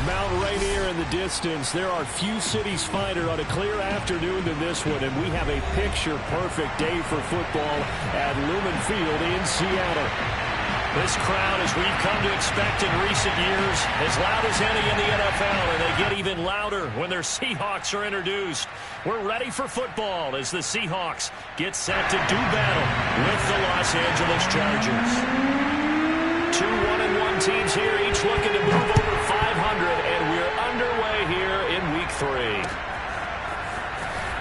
Mount Rainier in the distance. There are few cities finer on a clear afternoon than this one, and we have a picture-perfect day for football at Lumen Field in Seattle. This crowd, as we've come to expect in recent years, as loud as any in the NFL, and they get even louder when their Seahawks are introduced. We're ready for football as the Seahawks get set to do battle with the Los Angeles Chargers. Two 1-1 teams here, each looking to move over 500, and we're underway here in Week 3.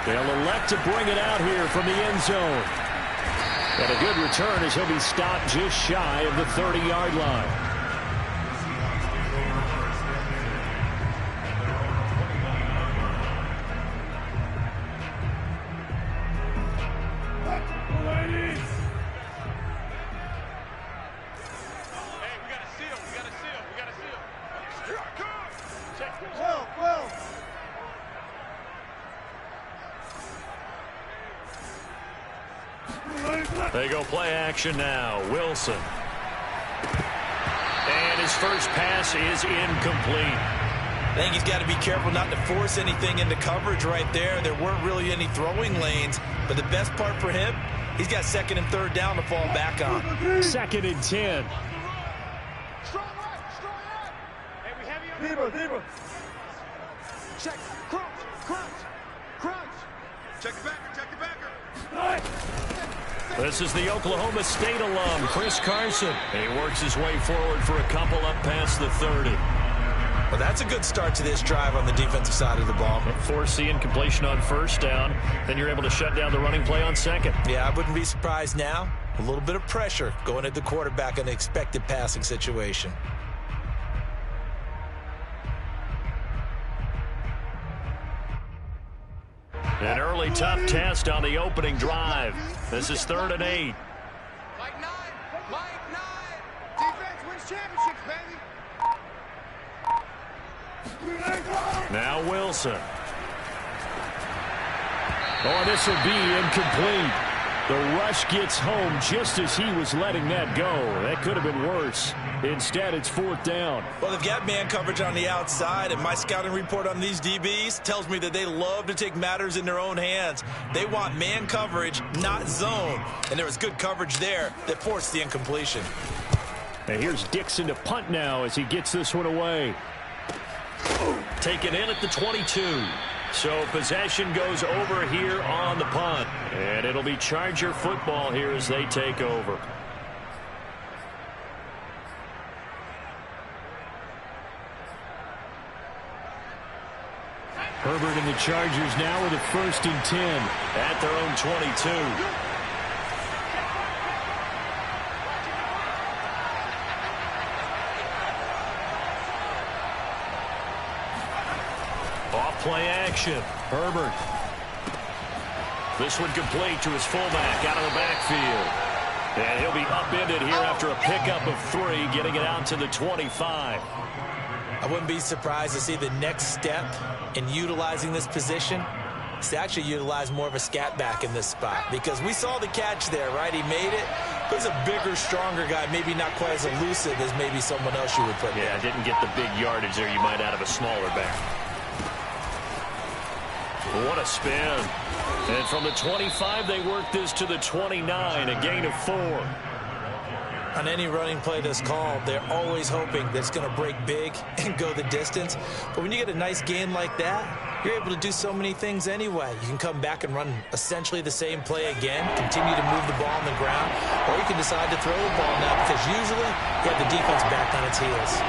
They'll elect to bring it out here from the end zone. And a good return as he'll be stopped just shy of the 30-yard line. They go play action now. Wilson. And his first pass is incomplete. I think he's got to be careful not to force anything into coverage right there. There weren't really any throwing lanes, but the best part for him, he's got second and third down to fall back on. 2nd and 10. Strong right, strong right. Hey, we heavy on Deeper. Check, crunch. Check the backer. This is the Oklahoma State alum, Chris Carson. And he works his way forward for a couple up past the 30. Well, that's a good start to this drive on the defensive side of the ball. Force the incompletion on first down. Then you're able to shut down the running play on second. Yeah, I wouldn't be surprised now. A little bit of pressure going at the quarterback in an expected passing situation. An early tough test on the opening drive. This is 3rd and 8. Mike 9. Defense wins championships, baby. Now Wilson. Oh, this will be incomplete. The rush gets home just as he was letting that go. That could have been worse. Instead, it's 4th down. Well, they've got man coverage on the outside, and my scouting report on these DBs tells me that they love to take matters in their own hands. They want man coverage, not zone. And there was good coverage there that forced the incompletion. And here's Dixon to punt now as he gets this one away. Taken in at the 22. So possession goes over here on the punt. And it'll be Charger football here as they take over. Herbert and the Chargers now with a 1st and 10 at their own 22. Play action. Herbert. This one complete to his fullback out of the backfield. And he'll be upended here after a pickup of 3, getting it out to the 25. I wouldn't be surprised to see the next step in utilizing this position is to actually utilize more of a scat back in this spot. Because we saw the catch there, right? He made it. He's a bigger, stronger guy, maybe not quite as elusive as maybe someone else you would put there. Yeah, didn't get the big yardage there you might out of a smaller back. What a spin. And from the 25, they work this to the 29, a gain of 4. On any running play that's called, they're always hoping that it's going to break big and go the distance. But when you get a nice gain like that, you're able to do so many things anyway. You can come back and run essentially the same play again, continue to move the ball on the ground, or you can decide to throw the ball now because usually you have the defense back on its heels.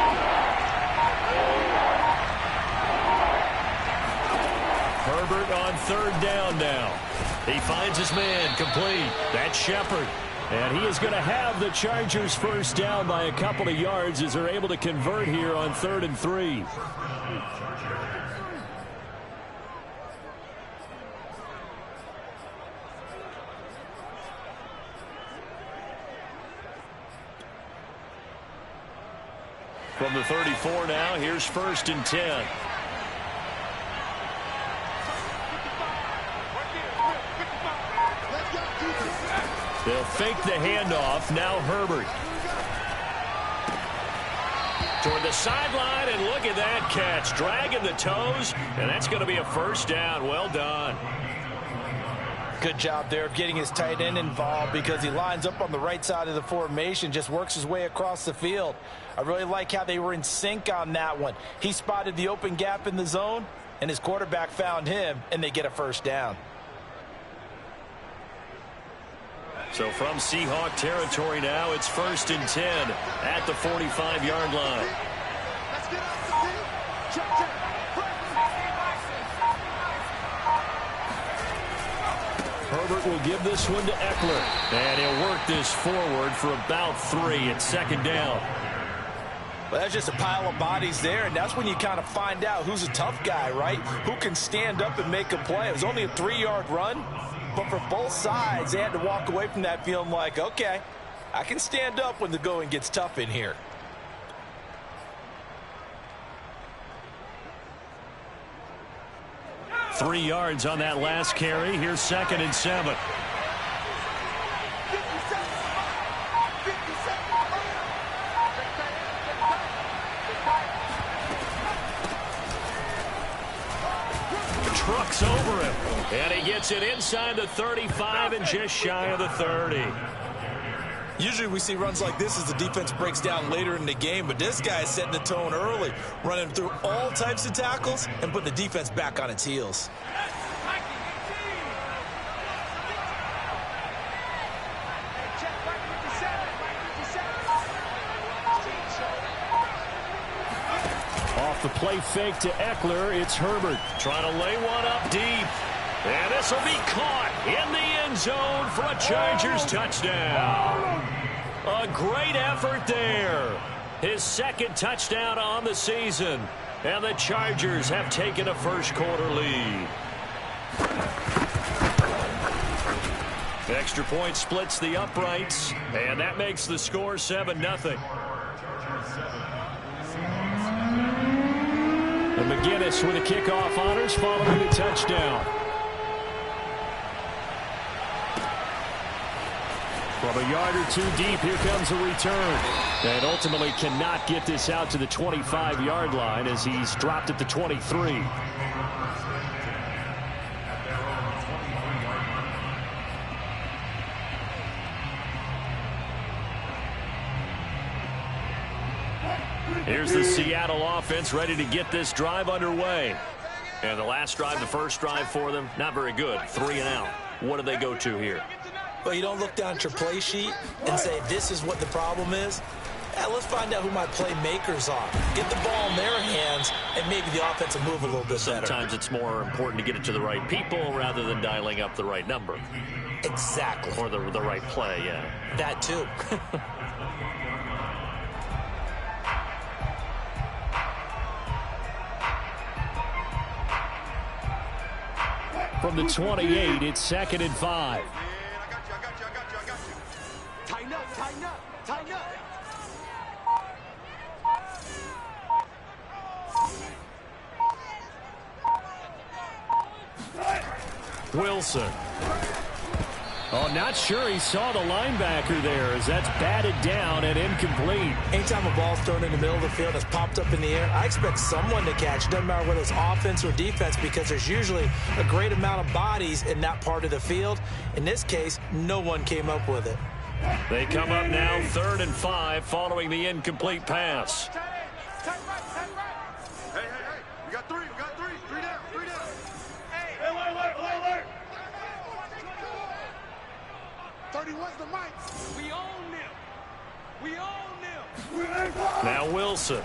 Herbert on 3rd down now. He finds his man complete. That's Shepard. And he is going to have the Chargers first down by a couple of yards as they're able to convert here on 3rd and 3. From the 34 now, here's 1st and 10. They'll fake the handoff. Now Herbert. Toward the sideline, and look at that catch. Dragging the toes, and that's going to be a first down. Well done. Good job there of getting his tight end involved because he lines up on the right side of the formation, just works his way across the field. I really like how they were in sync on that one. He spotted the open gap in the zone, and his quarterback found him, and they get a first down. So from Seahawk territory now, it's 1st and 10 at the 45-yard line. Let's get out the field. Check. Herbert will give this one to Eckler. And he'll work this forward for about 3. It's 2nd down. Well, that's just a pile of bodies there, and that's when you kind of find out who's a tough guy, right? Who can stand up and make a play. It was only a 3-yard run, but for both sides, they had to walk away from that feeling like, okay, I can stand up when the going gets tough in here. Three yards on that last carry. Here's 2nd and 7. Trucks over him, and he gets it inside the 35 and just shy of the 30. Usually we see runs like this as the defense breaks down later in the game, but this guy is setting the tone early, running through all types of tackles and putting the defense back on its heels. Off the play fake to Eckler, it's Herbert trying to lay one up deep. And this will be caught in the end zone for a Chargers touchdown. A great effort there. His 2nd touchdown on the season. And the Chargers have taken a first-quarter lead. Extra point splits the uprights, and that makes the score 7-0. And McGinnis with the kickoff honors following the touchdown. From a yard or 2 deep, here comes a return. And ultimately cannot get this out to the 25-yard line as he's dropped at the 23. Here's the Seattle offense ready to get this drive underway. And the last drive, the first drive for them, not very good. 3 and out. What do they go to here? Well, you don't look down at your play sheet and say, this is what the problem is. Let's find out who my playmakers are. Get the ball in their hands, and maybe the offense will move a little bit better. Sometimes it's more important to get it to the right people rather than dialing up the right number. Exactly. Or the right play, yeah. That too. From the 28, it's 2nd and 5. I got you. Tighten up. Wilson. Oh, not sure he saw the linebacker there as that's batted down and incomplete. Anytime a ball's thrown in the middle of the field and it's popped up in the air, I expect someone to catch. Doesn't matter whether it's offense or defense because there's usually a great amount of bodies in that part of the field. In this case, no one came up with it. They come up now 3rd and 5 following the incomplete pass. Tight right. Hey. We got 3. 3 down. Hey, alert. 31's the mic. We own them. Now Wilson.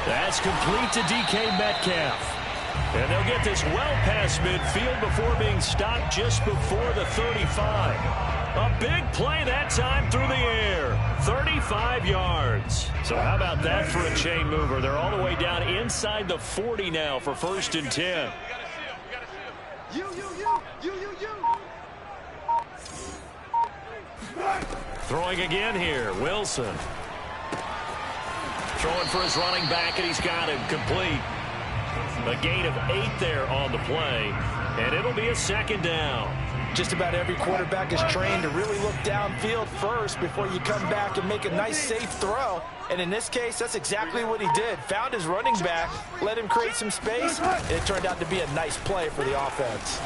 That's complete to DK Metcalf. And they'll get this well past midfield before being stopped just before the 35. A big play that time through the air. 35 yards. So how about that for a chain mover? They're all the way down inside the 40 now for 1st and 10. You. Throwing again here, Wilson. Throwing for his running back, and he's got him complete. A gain of 8 there on the play, and it'll be a second down. Just about every quarterback is trained to really look downfield first before you come back and make a nice, safe throw. And in this case, that's exactly what he did. Found his running back, let him create some space, and it turned out to be a nice play for the offense.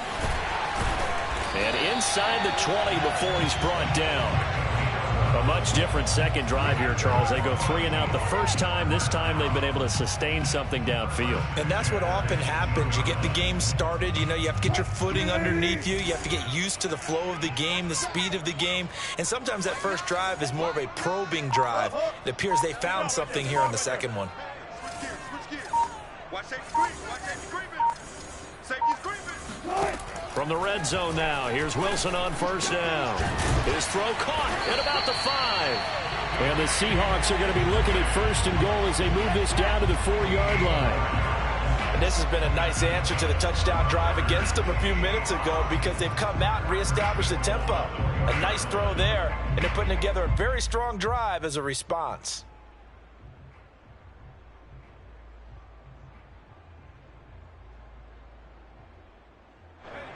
And inside the 20 before he's brought down. A much different second drive here, Charles. They go 3 and out the first time. This time they've been able to sustain something downfield. And that's what often happens. You get the game started. You know, you have to get your footing underneath you. You have to get used to the flow of the game, the speed of the game. And sometimes that first drive is more of a probing drive. It appears they found something here in the second one. Watch that screen. Watch that screaming. Safety screaming. From the red zone now, here's Wilson on first down. His throw caught at about the 5. And the Seahawks are going to be looking at first and goal as they move this down to the 4-yard line. And this has been a nice answer to the touchdown drive against them a few minutes ago because they've come out and reestablished the tempo. A nice throw there, and they're putting together a very strong drive as a response.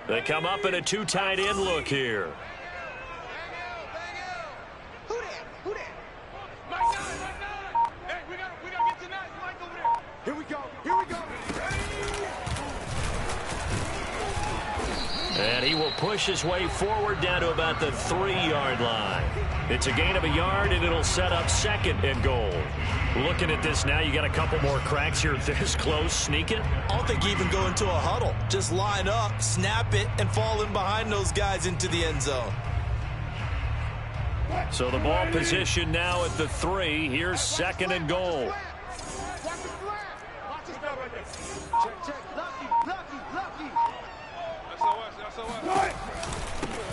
They come up in a 2 tight end look here. Who that? Who that? Mike 9. Hey, we gotta get to that. Mike over there. Here we go. Here we go. And he will push his way forward down to about the 3-yard line. It's a gain of a yard, and it'll set up second and goal. Looking at this now, you got a couple more cracks here this close. Sneak it? I don't think you even go into a huddle. Just line up, snap it, and fall in behind those guys into the end zone. So the ball position now at the 3. Here's second and goal. Watch the flag. Watch this guy right there. Check. Lucky. That's SOS.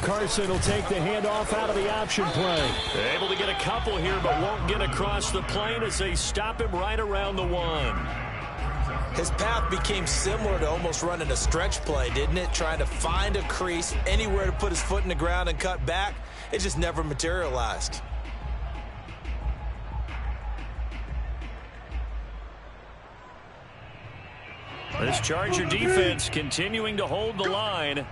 Carson will take the handoff out of the option play. Able to get a couple here, but won't get across the plane as they stop him right around the 1. His path became similar to almost running a stretch play, didn't it? Trying to find a crease, anywhere to put his foot in the ground and cut back. It just never materialized. This Charger defense continuing to hold the line.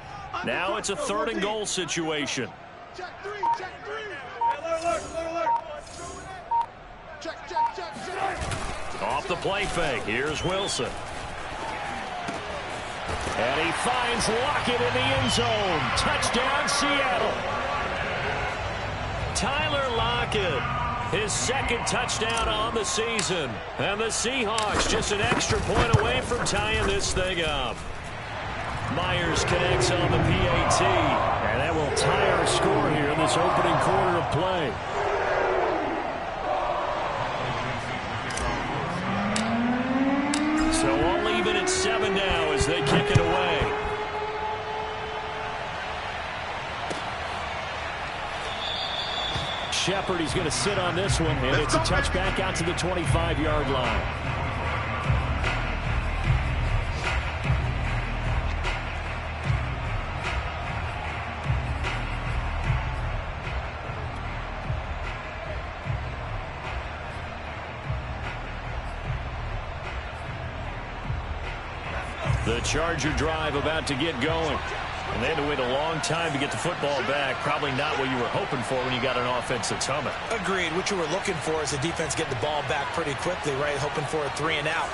Now it's a 3rd and goal situation. Check 3. Alert. Check. Off the play fake. Here's Wilson. And he finds Lockett in the end zone. Touchdown, Seattle. Tyler Lockett, his 2nd touchdown on the season. And the Seahawks just an extra point away from tying this thing up. Myers connects on the PAT. And that will tie our score here in this opening quarter of play. So all even at 7 now as they kick it away. Shepard, he's going to sit on this one, and it's a touchback out to the 25-yard line. The Charger drive about to get going. And they had to wait a long time to get the football back. Probably not what you were hoping for when you got an offense that's humming. Agreed. What you were looking for is the defense getting the ball back pretty quickly, right? Hoping for a 3 and out.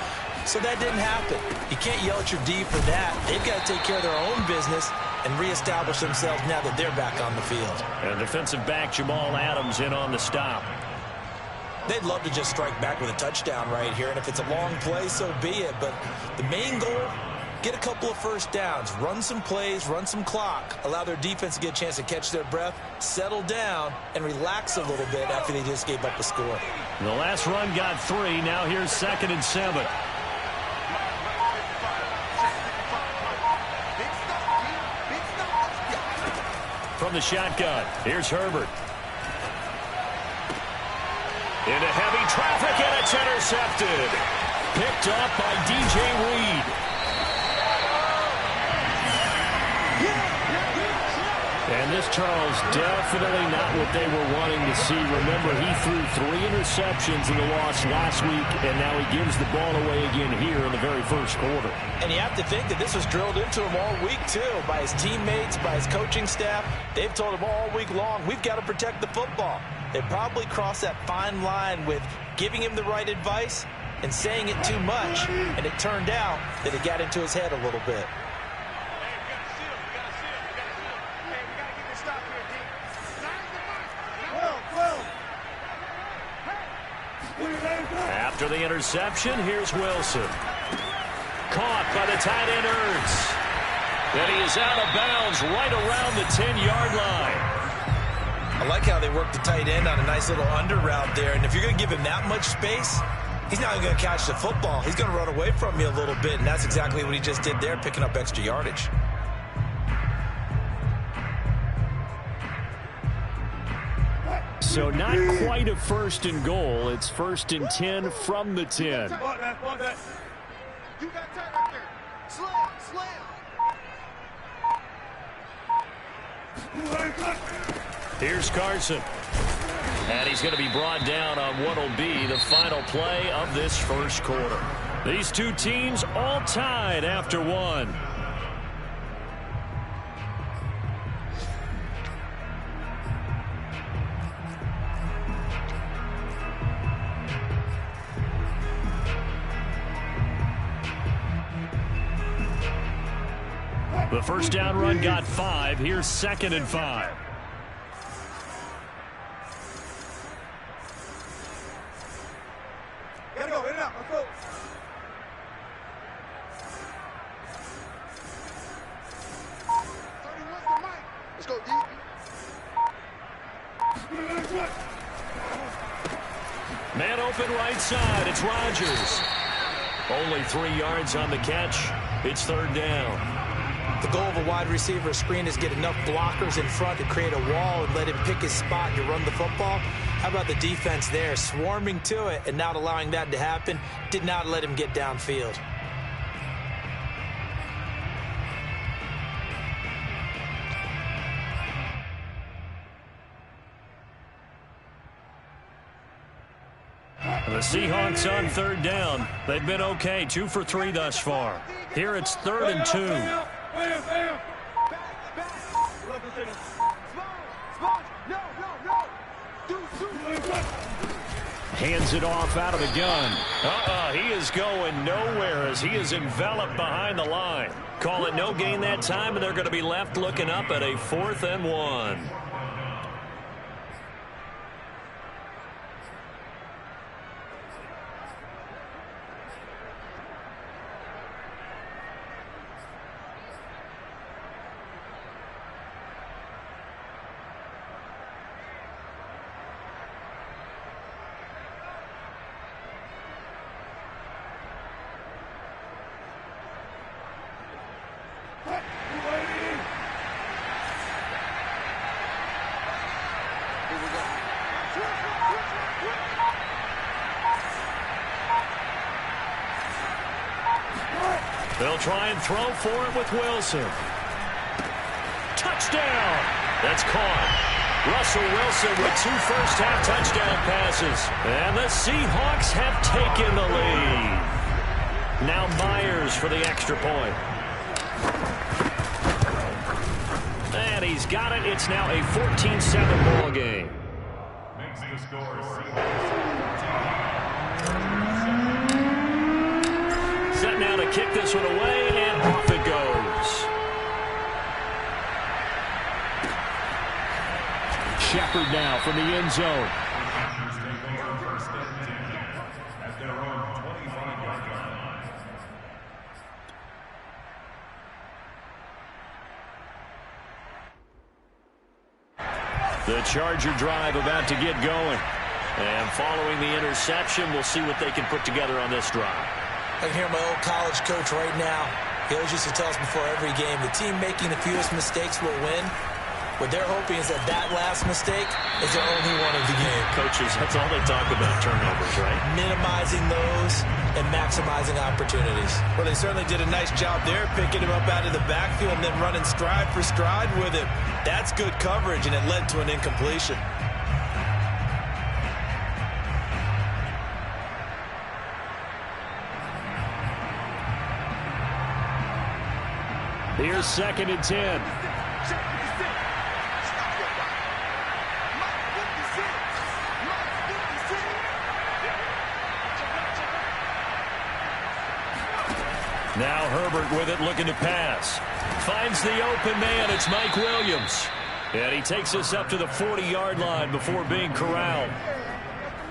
So that didn't happen. You can't yell at your D for that. They've got to take care of their own business and reestablish themselves now that they're back on the field. And defensive back Jamal Adams in on the stop. They'd love to just strike back with a touchdown right here, and if it's a long play, so be it. But the main goal, get a couple of first downs, run some plays, run some clock, allow their defense to get a chance to catch their breath, settle down, and relax a little bit after they just gave up a score. The last run got 3. Now here's 2nd and 7. From the shotgun, here's Herbert. Into heavy traffic, and it's intercepted. Picked up by DJ Reed. And And this, Charles, definitely not what they were wanting to see. Remember, he threw 3 interceptions in the loss last week, and now he gives the ball away again here in the very first quarter. And you have to think that this was drilled into him all week, too, by his teammates, by his coaching staff. They've told him all week long, we've got to protect the football. They probably crossed that fine line with giving him the right advice and saying it too much, and it turned out that it got into his head a little bit. After the interception, here's Wilson. Caught by the tight end, Ertz. And he is out of bounds right around the 10-yard line. I like how they work the tight end on a nice little under route there. And if you're going to give him that much space, he's not going to catch the football. He's going to run away from you a little bit, and that's exactly what he just did there, picking up extra yardage. So not quite a 1st and goal. It's 1st and 10 from the 10. You got tight right there. Slam, slam. Here's Carson. And he's going to be brought down on what will be the final play of this first quarter. These two teams all tied after 1. The first down run got 5. Here's 2nd and 5. Gotta go, in and out, let's go. Let's go, D. Man open right side. It's Rodgers. Only 3 yards on the catch. It's 3rd down. The goal of a wide receiver screen is get enough blockers in front to create a wall and let him pick his spot to run the football. How about the defense there, swarming to it and not allowing that to happen? Did not let him get downfield. The Seahawks on 3rd down. They've been okay, 2 for 3 thus far. Here it's 3rd and 2. Hands it off out of the gun. He is going nowhere as he is enveloped behind the line. Call it no gain that time, and they're going to be left looking up at a 4th and 1. They'll try and throw for it with Wilson. Touchdown! That's caught. Russell Wilson with 2 first-half touchdown passes. And the Seahawks have taken the lead. Now Myers for the extra point. And he's got it. It's now a 14-7 ball game. Makes the score. Set now to kick this one away, and off it goes. Shepard now from the end zone. The Charger drive about to get going. And following the interception, we'll see what they can put together on this drive. I can hear my old college coach right now. He always used to tell us before every game, the team making the fewest mistakes will win. What they're hoping is that that last mistake is their only one of the game. Coaches, that's all they talk about, turnovers, right? Minimizing those and maximizing opportunities. Well, they certainly did a nice job there, picking him up out of the backfield and then running stride for stride with him. That's good coverage, and it led to an incompletion. Here's 2nd and 10. Now Herbert with it, looking to pass. Finds the open man. It's Mike Williams. And he takes us up to the 40-yard line before being corralled.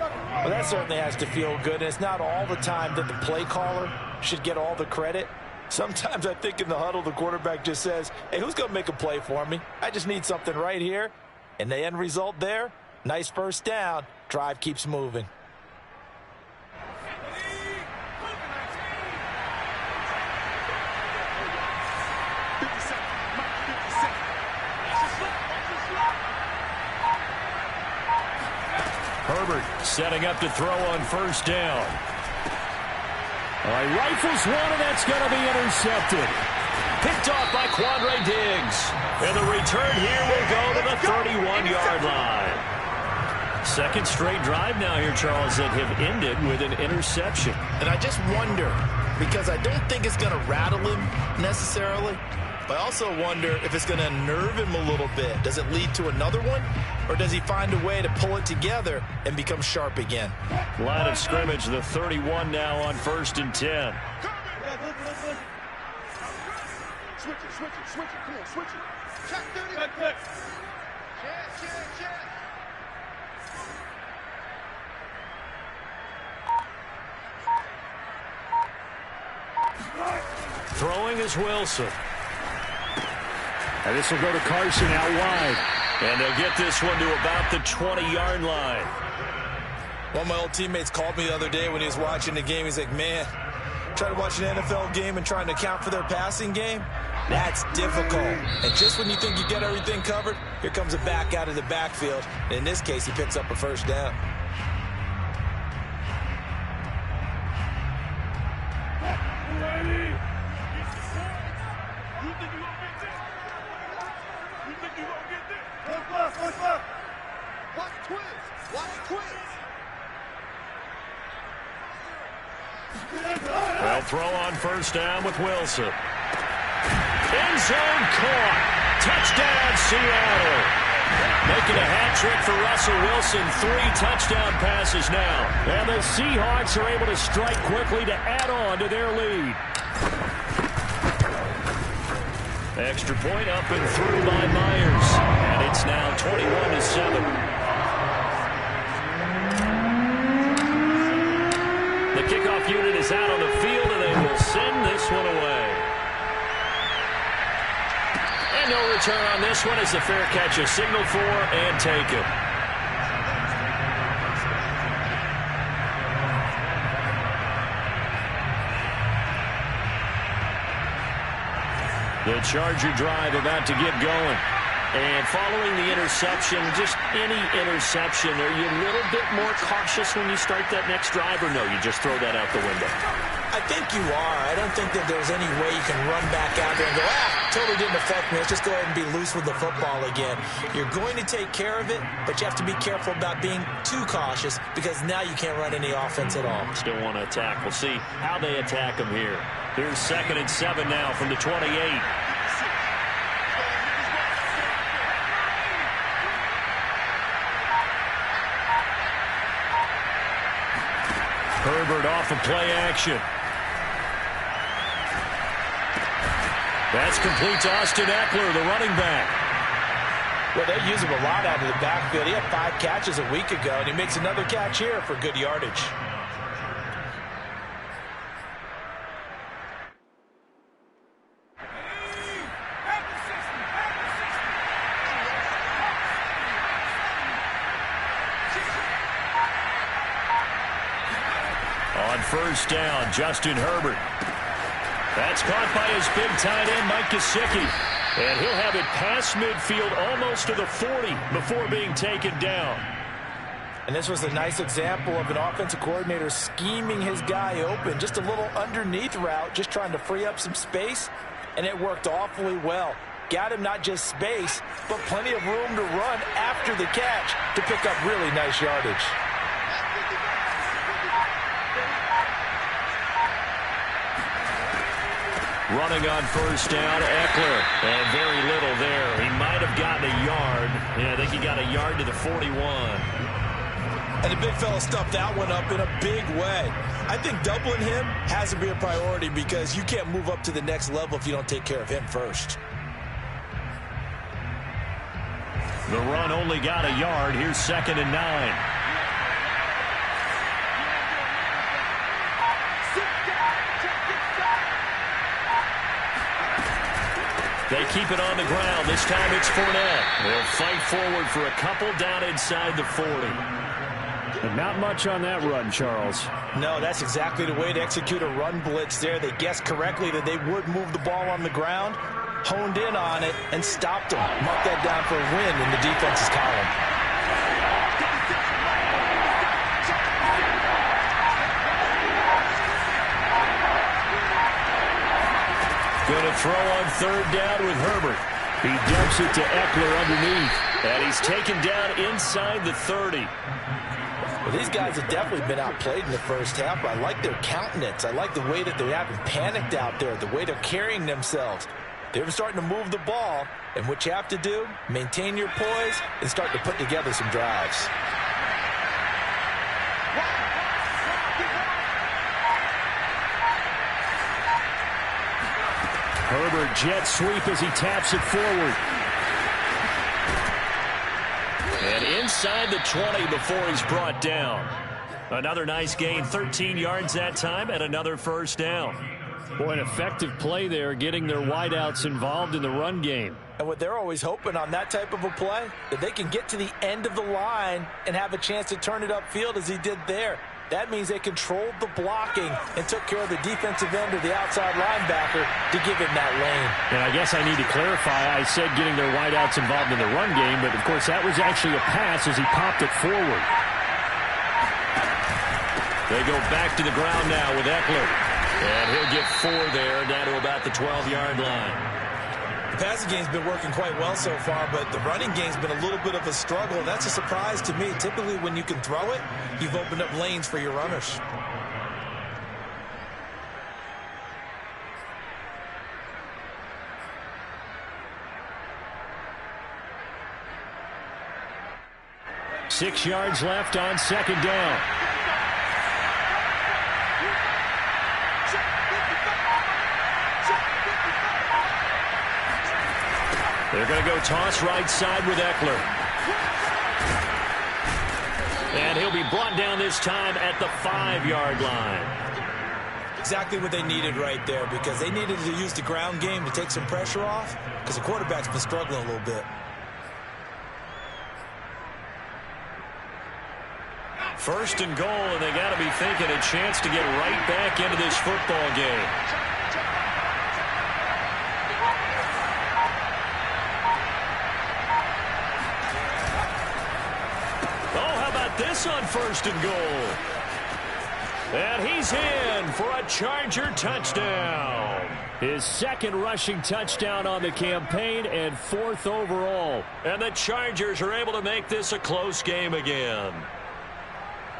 Well, that certainly has to feel good. And it's not all the time that the play caller should get all the credit. Sometimes I think in the huddle, the quarterback just says, hey, who's going to make a play for me? I just need something right here. And the end result there, nice first down. Drive keeps moving. Herbert setting up to throw on first down. All right, rifles one, and that's going to be intercepted. Picked off by Quandre Diggs. And the return here will go to the 31-yard line. Second straight drive now here, Charles, that have ended with an interception. And I just wonder, because I don't think it's going to rattle him necessarily, but I also wonder if it's going to unnerve him a little bit. Does it lead to another one? Or does he find a way to pull it together and become sharp again? Line of scrimmage, the 31 now on 1st and 10. Switch it. Come on, switch it. Check 30. Check. Throwing is Wilson. And this will go to Carson out wide. And they'll get this one to about the 20-yard line. One of my old teammates called me the other day when he was watching the game. He's like, man, trying to watch an NFL game and trying to account for their passing game, that's difficult. And just when you think you get everything covered, here comes a back out of the backfield. And in this case, he picks up a first down. Well, throw on first down with Wilson. End zone caught. Touchdown, Seattle. Making a hat trick for Russell Wilson. 3 touchdown passes now. And the Seahawks are able to strike quickly to add on to their lead. Extra point up and through by Myers. And it's now 21-7. The kickoff unit is out on the field, and they will send this one away. And no return on this one as the fair catch is signaled for and taken. The Charger drive about to get going. And following the interception, just any interception, are you a little bit more cautious when you start that next drive, or no, you just throw that out the window? I think you are. I don't think that there's any way you can run back out there and go, totally didn't affect me. Let's just go ahead and be loose with the football again. You're going to take care of it, but you have to be careful about being too cautious because now you can't run any offense at all. Still want to attack. We'll see how they attack them here. Here's 2nd and 7 now from the 28. Herbert off of play action. That's complete to Austin Eckler, the running back. Well, they use him a lot out of the backfield. He had 5 catches a week ago, and he makes another catch here for good yardage. On first down, Justin Herbert. That's caught by his big tight end, Mike Gesicki. And he'll have it past midfield almost to the 40 before being taken down. And this was a nice example of an offensive coordinator scheming his guy open. Just a little underneath route, just trying to free up some space, and it worked awfully well. Got him not just space, but plenty of room to run after the catch to pick up really nice yardage. Running on first down, Eckler. And very little there. He might have gotten a yard. Yeah, I think he got a yard to the 41. And the big fella stuffed that one up in a big way. I think doubling him has to be a priority because you can't move up to the next level if you don't take care of him first. The run only got a yard. Here's 2nd and 9. They keep it on the ground. This time it's Fournette. They'll fight forward for a couple down inside the 40. And not much on that run, Charles. No, that's exactly the way to execute a run blitz there. They guessed correctly that they would move the ball on the ground, honed in on it, and stopped them. Mark that down for a win in the defense's column. Going to throw on 3rd down with Herbert. He dumps it to Eckler underneath. And he's taken down inside the 30. Well, these guys have definitely been outplayed in the first half. I like their countenance. I like the way that they haven't panicked out there, the way they're carrying themselves. They're starting to move the ball. And what you have to do, maintain your poise and start to put together some drives. Herbert jet sweep as he taps it forward. And inside the 20 before he's brought down. Another nice gain, 13 yards that time, and another first down. Boy, an effective play there, getting their wideouts involved in the run game. And what they're always hoping on that type of a play, that they can get to the end of the line and have a chance to turn it upfield as he did there. That means they controlled the blocking and took care of the defensive end or the outside linebacker to give him that lane. And I guess I need to clarify, I said getting their wideouts involved in the run game, but of course that was actually a pass as he popped it forward. They go back to the ground now with Eckler. And he'll get 4 there, down to about the 12-yard line. The passing game's been working quite well so far, but the running game's been a little bit of a struggle, and that's a surprise to me. Typically, when you can throw it, you've opened up lanes for your runners. Six yards left on 2nd down. They're going to go toss right side with Eckler. And he'll be brought down this time at the 5-yard line. Exactly what they needed right there, because they needed to use the ground game to take some pressure off, because the quarterback's been struggling a little bit. First and goal, and they got to be thinking a chance to get right back into this football game. This on 1st and goal. And he's in for a Charger touchdown. His 2nd rushing touchdown on the campaign and 4th overall. And the Chargers are able to make this a close game again.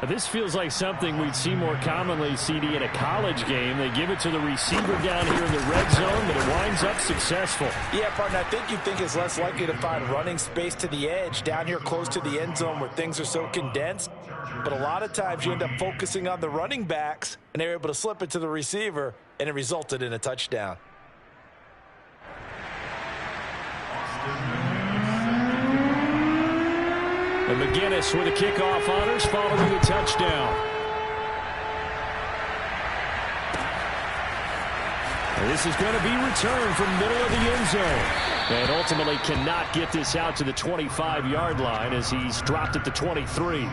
This feels like something we'd see more commonly, CD, in a college game. They give it to the receiver down here in the red zone, but it winds up successful. Yeah, partner, I think you think it's less likely to find running space to the edge down here close to the end zone where things are so condensed. But a lot of times you end up focusing on the running backs, and they're able to slip it to the receiver, and it resulted in a touchdown. And McGinnis with the kickoff honors following the touchdown. And this is going to be returned from middle of the end zone. And ultimately cannot get this out to the 25-yard line as he's dropped at the 23.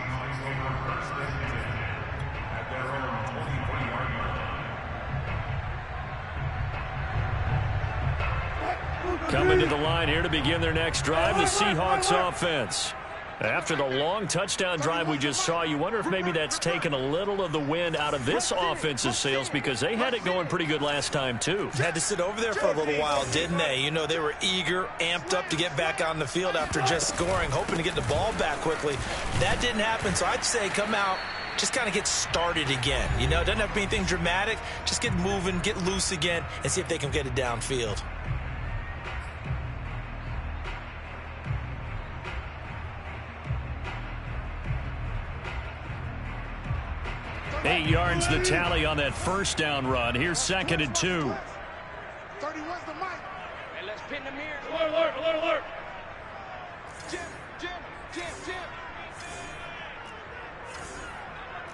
Coming to the line here to begin their next drive, the Seahawks offense. After the long touchdown drive we just saw, you wonder if maybe that's taken a little of the wind out of this offense's sails, because they had it going pretty good last time, too. Had to sit over there for a little while, didn't they? You know, they were eager, amped up to get back on the field after just scoring, hoping to get the ball back quickly. That didn't happen, so I'd say come out, just kind of get started again. You know, it doesn't have to be anything dramatic. Just get moving, get loose again, and see if they can get it downfield. 8 yards the tally on that first down run. Here's 2nd and 2. 31's the mic. And let's pin the mirror. Alert, alert, alert, alert. Jim.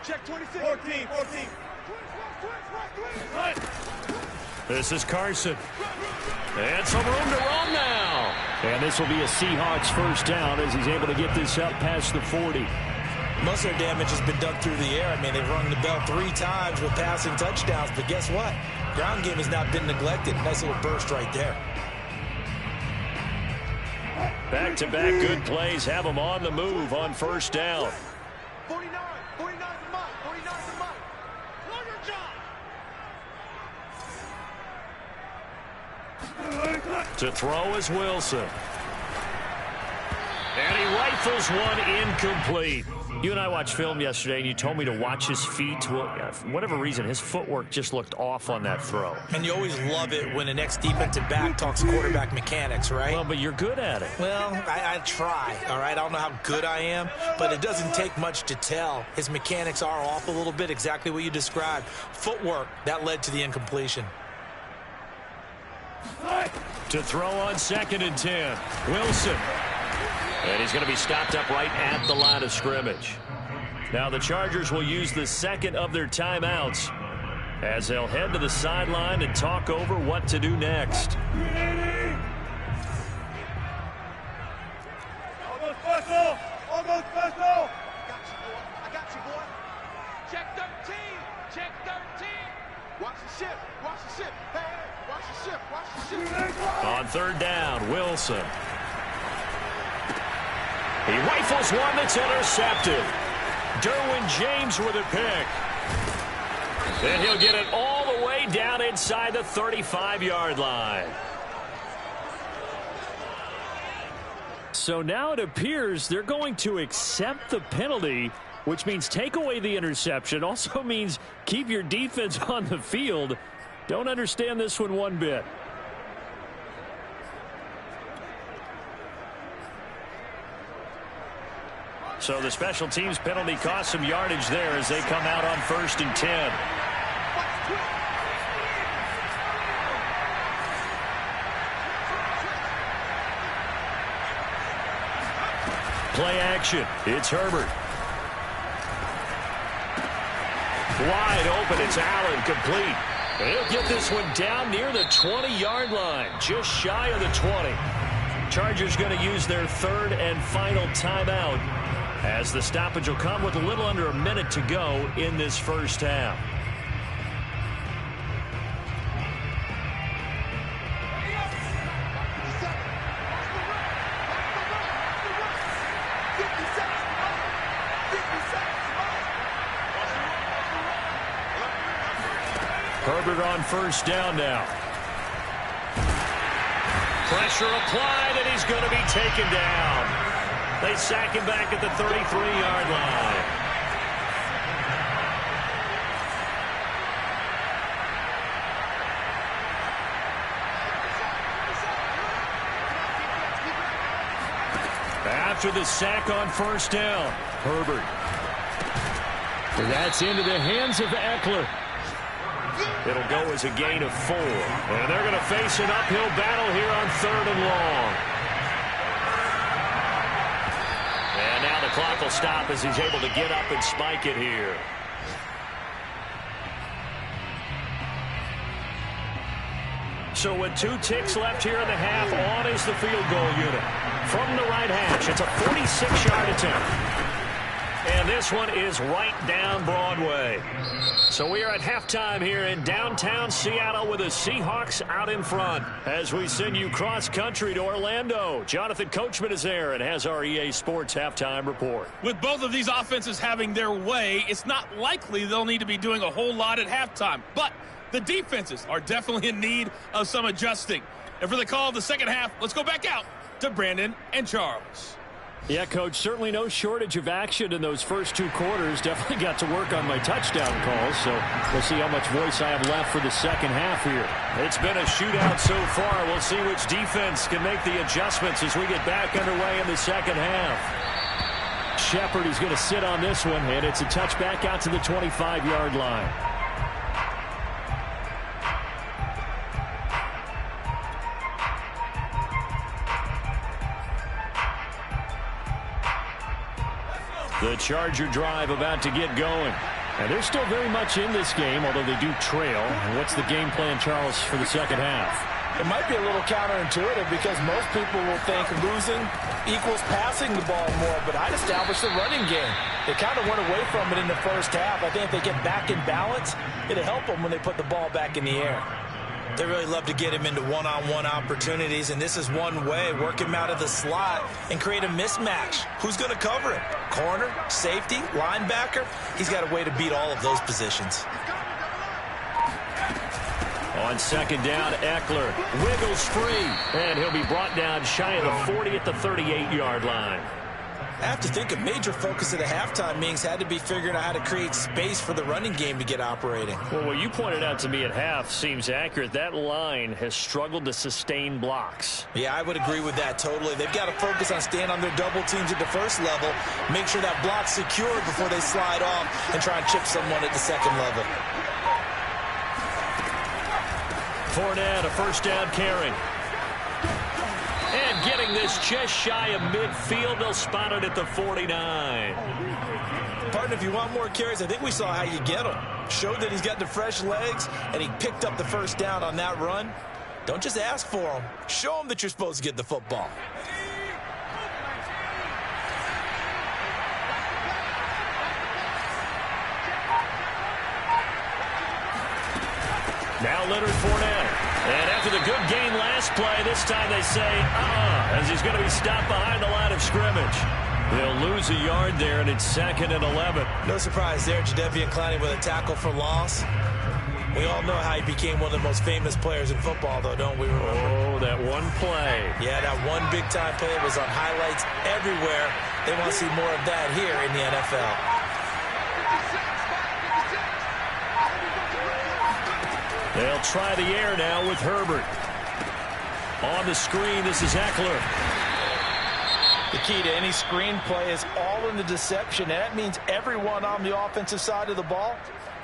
Check 26. 14. Right. This is Carson. And some room to roam now. And this will be a Seahawks first down as he's able to get this up past the 40. Most of their damage has been done through the air. I mean, they've rung the bell 3 times with passing touchdowns, but guess what? Ground game has not been neglected. Nice little burst right there. Back-to-back good plays have them on the move on first down. 49's the mic. 49's the mic. Know your job. To throw is Wilson. And he rifles one incomplete. You and I watched film yesterday, and you told me to watch his feet. Well, for whatever reason, his footwork just looked off on that throw. And you always love it when the next defensive back talks quarterback mechanics, right? Well, but you're good at it. Well, I try, all right? I don't know how good I am, but it doesn't take much to tell. His mechanics are off a little bit, exactly what you described. Footwork, that led to the incompletion. To throw on 2nd and 10. Wilson. And he's going to be stopped up right at the line of scrimmage. Now the Chargers will use the second of their timeouts as they'll head to the sideline and talk over what to do next. Almost special. I got you, boy. Check 13. Check 13. Watch the ship. Hey, watch the ship. On 3rd down, Wilson. He rifles one that's intercepted. Derwin James with a pick. And he'll get it all the way down inside the 35-yard line. So now it appears they're going to accept the penalty, which means take away the interception. Also means keep your defense on the field. Don't understand this one bit. So the special teams penalty cost some yardage there as they come out on 1st and 10. Play action. It's Herbert. Wide open. It's Allen, complete. And he'll get this one down near the 20-yard line, just shy of the 20. Chargers going to use their 3rd and final timeout, as the stoppage will come with a little under a minute to go in this first half. Herbert on 1st down now. Pressure applied, and he's going to be taken down. They sack him back at the 33-yard line. After the sack on 1st down, Herbert. And that's into the hands of Eckler. It'll go as a gain of 4. And they're going to face an uphill battle here on 3rd and long. And now the clock will stop as he's able to get up and spike it here. So with 2 ticks left here in the half, on is the field goal unit. From the right hash, it's a 46-yard attempt. And this one is right down Broadway. So we are at halftime here in downtown Seattle with the Seahawks out in front. As we send you cross-country to Orlando, Jonathan Coachman is there and has our EA Sports halftime report. With both of these offenses having their way, it's not likely they'll need to be doing a whole lot at halftime. But the defenses are definitely in need of some adjusting. And for the call of the second half, let's go back out to Brandon and Charles. Yeah, Coach, certainly no shortage of action in those first two quarters. Definitely got to work on my touchdown calls, so we'll see how much voice I have left for the second half here. It's been a shootout so far. We'll see which defense can make the adjustments as we get back underway in the second half. Shepard is going to sit on this one, and it's a touchback out to the 25-yard line. The Charger drive about to get going. And they're still very much in this game, although they do trail. And what's the game plan, Charles, for the second half? It might be a little counterintuitive because most people will think losing equals passing the ball more, but I'd establish the running game. They kind of went away from it in the first half. I think if they get back in balance, it'll help them when they put the ball back in the air. They really love to get him into one-on-one opportunities, and this is one way. Work him out of the slot and create a mismatch. Who's going to cover him? Corner, safety, linebacker? He's got a way to beat all of those positions. On second down, Eckler wiggles free, and he'll be brought down shy of the 40 at the 38-yard line. I have to think a major focus of the halftime meetings had to be figuring out how to create space for the running game to get operating. Well, what you pointed out to me at half seems accurate. That line has struggled to sustain blocks. Yeah, I would agree with that totally. They've got to focus on staying on their double teams at the first level, make sure that block's secure before they slide off and try and chip someone at the second level. Fournette, a first down carry. And getting this just shy of midfield, they'll spot it at the 49. Partner, if you want more carries, I think we saw how you get them. Showed that he's got the fresh legs, and he picked up the first down on that run. Don't just ask for them. Show them that you're supposed to get the football. Now Leonard Fournette. And after the good game last play, this time they say, as he's going to be stopped behind the line of scrimmage. They'll lose a yard there, and it's 2nd and 11. No surprise there, Jadeveon Clowney with a tackle for loss. We all know how he became one of the most famous players in football, though, don't we remember? Oh, that one play. Yeah, that one big-time play was on highlights everywhere. They want to see more of that here in the NFL. They'll try the air now with Herbert. On the screen, this is Eckler. The key to any screen play is all in the deception, and that means everyone on the offensive side of the ball.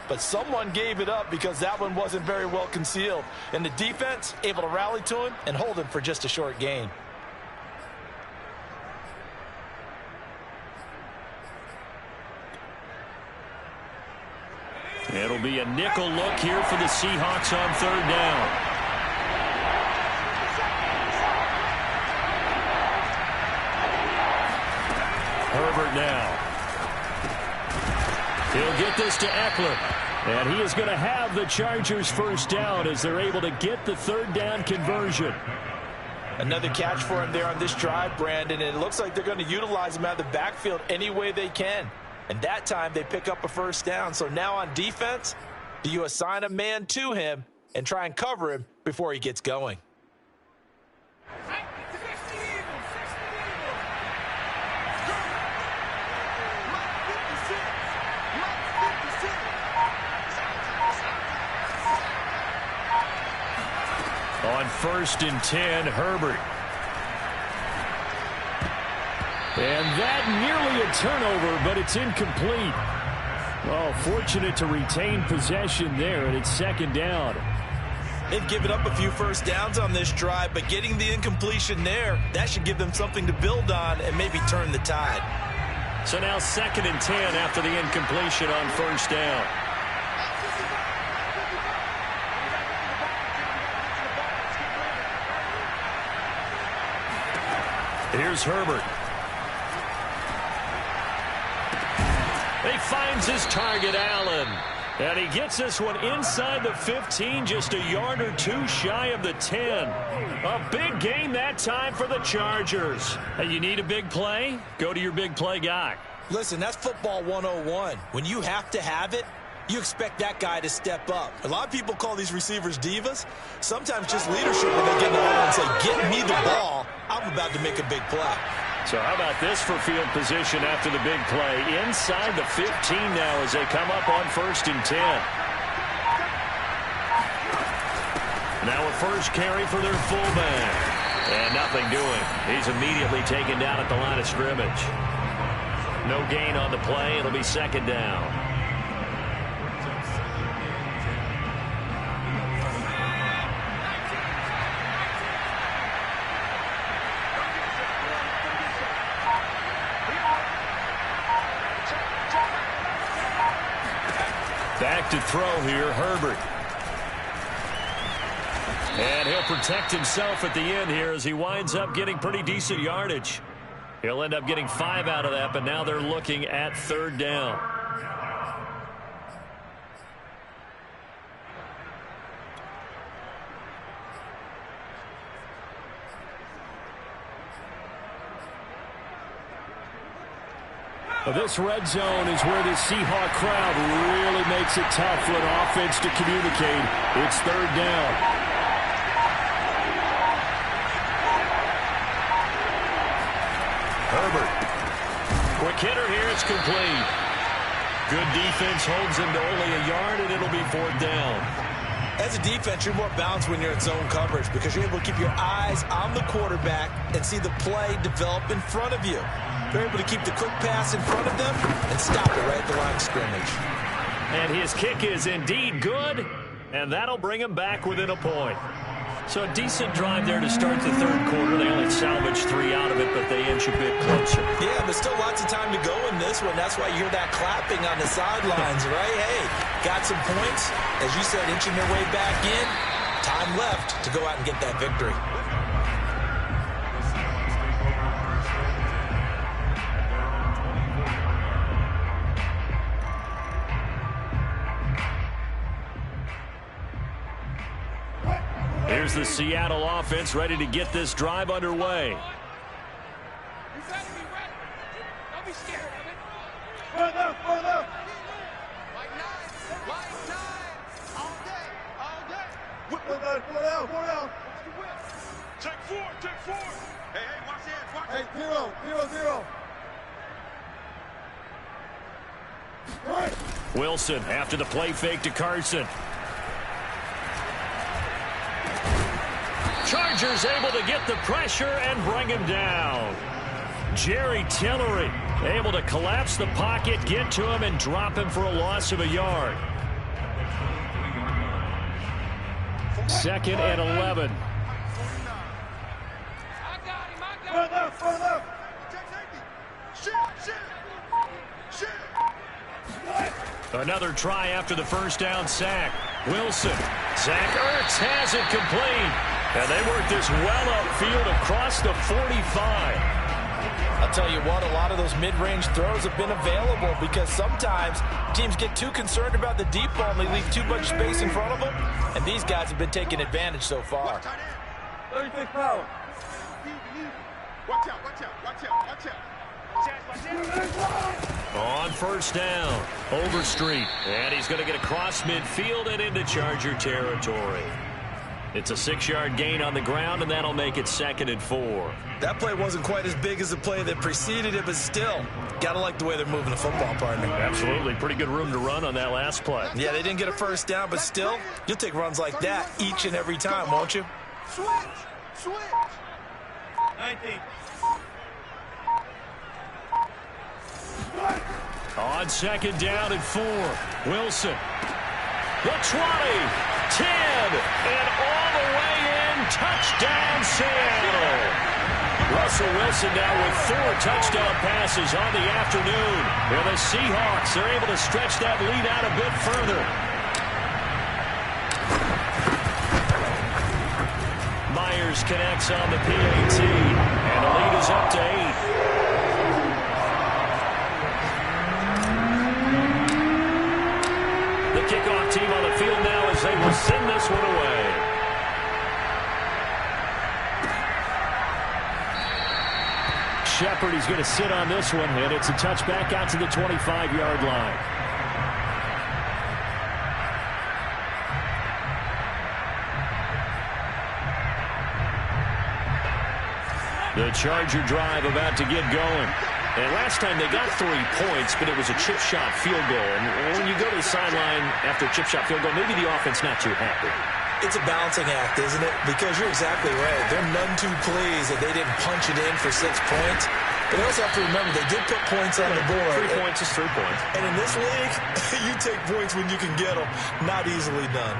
But someone gave it up because that one wasn't very well concealed. And the defense able to rally to him and hold him for just a short gain. It'll be a nickel look here for the Seahawks on third down. Herbert now. He'll get this to Eckler. And he is going to have the Chargers first down as they're able to get the third down conversion. Another catch for him there on this drive, Brandon. And it looks like they're going to utilize him out of the backfield any way they can. And that time they pick up a first down. So now on defense, do you assign a man to him and try and cover him before he gets going? On 1st and 10, Herbert. And that nearly a turnover, but it's incomplete. Oh, fortunate to retain possession there, and it's 2nd down. They've given up a few first downs on this drive, but getting the incompletion there, that should give them something to build on and maybe turn the tide. So now 2nd and 10 after the incompletion on 1st down. Here's Herbert. He finds his target, Allen. And he gets this one inside the 15, just a yard or two shy of the 10. A big gain that time for the Chargers. Hey, you need a big play? Go to your big play guy. Listen, that's football 101. When you have to have it, you expect that guy to step up. A lot of people call these receivers divas. Sometimes just leadership when they get in the huddle and say, get me the ball. I'm about to make a big play. So how about this for field position after the big play? Inside the 15 now as they come up on 1st and 10. Now a first carry for their fullback. And nothing doing. He's immediately taken down at the line of scrimmage. No gain on the play. It'll be 2nd down. Back to throw here, Herbert. And he'll protect himself at the end here as he winds up getting pretty decent yardage. He'll end up getting 5 out of that, but now they're looking at 3rd down. Well, this red zone is where the Seahawk crowd really makes it tough for an offense to communicate. It's 3rd down. Herbert. Quick hitter here. It's complete. Good defense holds him to only a yard, and it'll be 4th down. As a defense, you're more balanced when you're in zone coverage because you're able to keep your eyes on the quarterback and see the play develop in front of you. They're able to keep the quick pass in front of them and stop it right at the line of scrimmage. And his kick is indeed good, and that'll bring him back within a point. So a decent drive there to start the 3rd quarter. They only salvaged 3 out of it, but they inch a bit closer. Yeah, but still lots of time to go in this one. That's why you hear that clapping on the sidelines, right? Hey, got some points. As you said, inching their way back in. Time left to go out and get that victory. Here's the Seattle offense ready to get this drive underway. You better be ready. Don't be scared of it. Run up. Like nine. All day. Pull down. Check 4. Hey, watch that. Hey, 0. Right. Wilson after the play fake to Carson. Chargers able to get the pressure and bring him down. Jerry Tillery able to collapse the pocket, get to him, and drop him for a loss of a yard. 2nd and 11. I got him. Run up. Shit. Another try after the first down sack. Wilson. Zach Ertz has it complete. And they work this well upfield across the 45. I'll tell you what, a lot of those mid-range throws have been available because sometimes teams get too concerned about the deep ball and they leave too much space in front of them. And these guys have been taking advantage so far. 36 power. Watch out. On 1st down, Overstreet. And he's going to get across midfield and into Charger territory. It's a 6-yard gain on the ground, and that'll make it 2nd and 4. That play wasn't quite as big as the play that preceded it, but still, gotta like the way they're moving the football, partner. Absolutely. Pretty good room to run on that last play. Yeah, they didn't get a first down, but still, you'll take runs like that each and every time, won't you? Switch. 19. On 2nd down and 4, Wilson. The 20, 10, and all the way in. Touchdown, Seattle. Russell Wilson now with 4 touchdown passes on the afternoon. And the Seahawks are able to stretch that lead out a bit further. Myers connects on the PAT, and the lead is up to 8. Shepard. He's going to sit on this one, and it's a touchback out to the 25-yard line. The Charger drive about to get going. And last time they got 3 points, but it was a chip shot field goal. And when you go to the sideline after a chip shot field goal, maybe the offense not too happy. It's a balancing act, isn't it? Because you're exactly right. They're none too pleased that they didn't punch it in for 6 points. But they also have to remember they did put points on the board. 3 points is 3 points. And in this league, you take points when you can get them. Not easily done.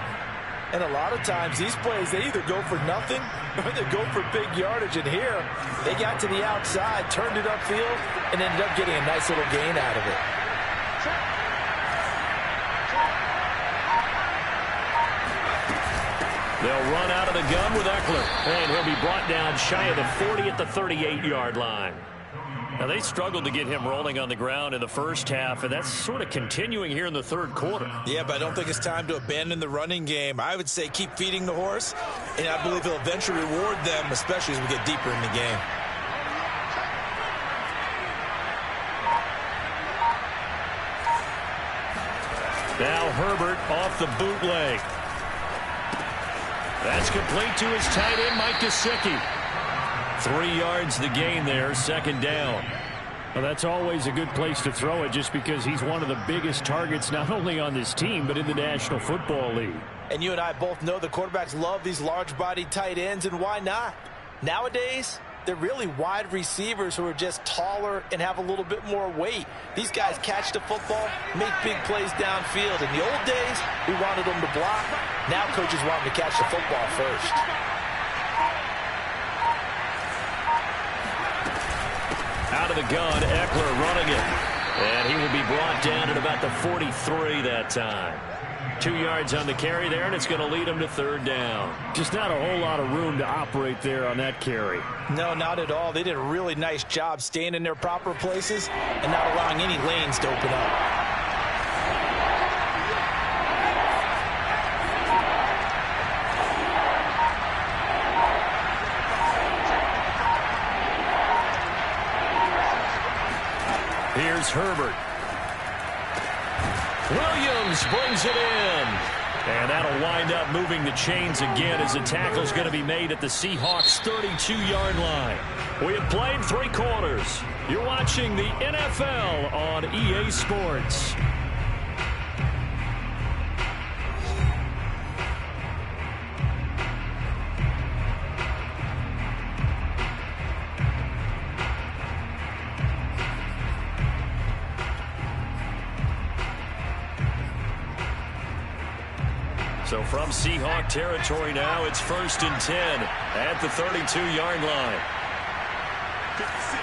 And a lot of times, these plays, they either go for nothing or they go for big yardage. And here, they got to the outside, turned it upfield, and ended up getting a nice little gain out of it. They'll run out of the gun with Eckler. And he'll be brought down shy of the 40 at the 38-yard line. Now, they struggled to get him rolling on the ground in the first half, and that's sort of continuing here in the third quarter. Yeah, but I don't think it's time to abandon the running game. I would say keep feeding the horse, and I believe he'll eventually reward them, especially as we get deeper in the game. Now Herbert off the bootleg. That's complete to his tight end, Mike Gesicki. 3 yards the gain there, second down. Well, that's always a good place to throw it just because he's one of the biggest targets not only on this team but in the National Football League. And you and I both know the quarterbacks love these large-bodied tight ends, and why not? Nowadays, they're really wide receivers who are just taller and have a little bit more weight. These guys catch the football, make big plays downfield. In the old days, we wanted them to block. Now coaches want them to catch the football first. Out of the gun, Eckler running it. And he will be brought down at about the 43 that time. 2 yards on the carry there, and it's going to lead him to third down. Just not a whole lot of room to operate there on that carry. No, not at all. They did a really nice job staying in their proper places and not allowing any lanes to open up. Here's Herbert. Williams brings it in. And that'll wind up moving the chains again as the tackle's going to be made at the Seahawks' 32-yard line. We have played 3 quarters. You're watching the NFL on EA Sports. So from Seahawk territory now, it's 1st and 10 at the 32-yard line. 56.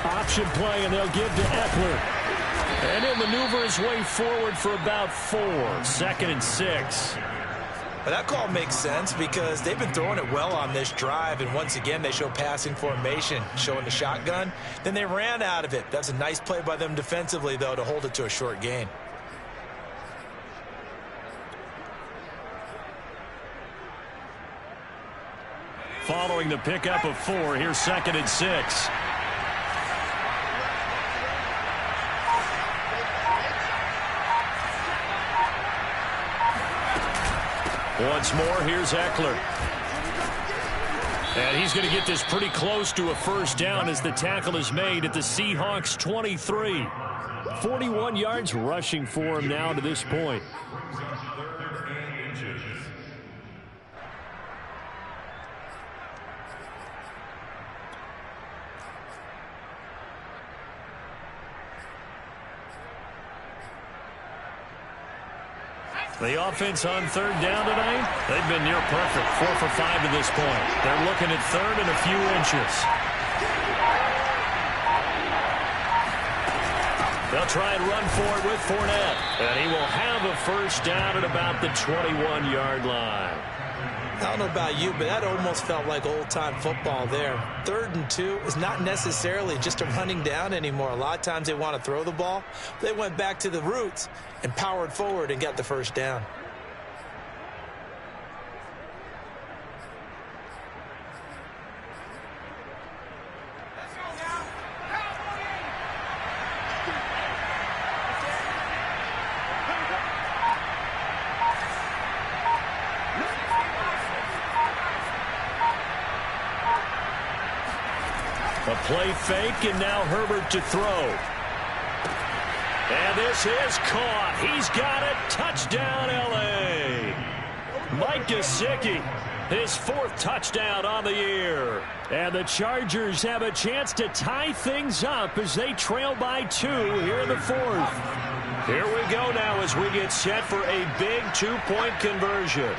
56. Option play, and they'll give to Eckler. And he'll maneuver his way forward for about 4. 2nd and 6. But that call makes sense because they've been throwing it well on this drive, and once again they show passing formation, showing the shotgun. Then they ran out of it. That's a nice play by them defensively, though, to hold it to a short gain. Following the pickup of 4, here's 2nd and 6. Once more, here's Eckler. And he's going to get this pretty close to a first down as the tackle is made at the Seahawks' 23. 41 yards rushing for him now to this point. The offense on third down tonight, they've been near perfect. 4 for 5 to this point. They're looking at third and a few inches. They'll try and run for it with Fournette. And he will have a first down at about the 21-yard line. I don't know about you, but that almost felt like old-time football there. 3rd and 2 is not necessarily just a running down anymore. A lot of times they want to throw the ball. They went back to the roots and powered forward and got the first down. A play fake, and now Herbert to throw. And this is caught. He's got it. Touchdown, L.A. Mike Gesicki, his 4th touchdown on the year. And the Chargers have a chance to tie things up as they trail by 2 here in the 4th. Here we go now as we get set for a big 2-point conversion.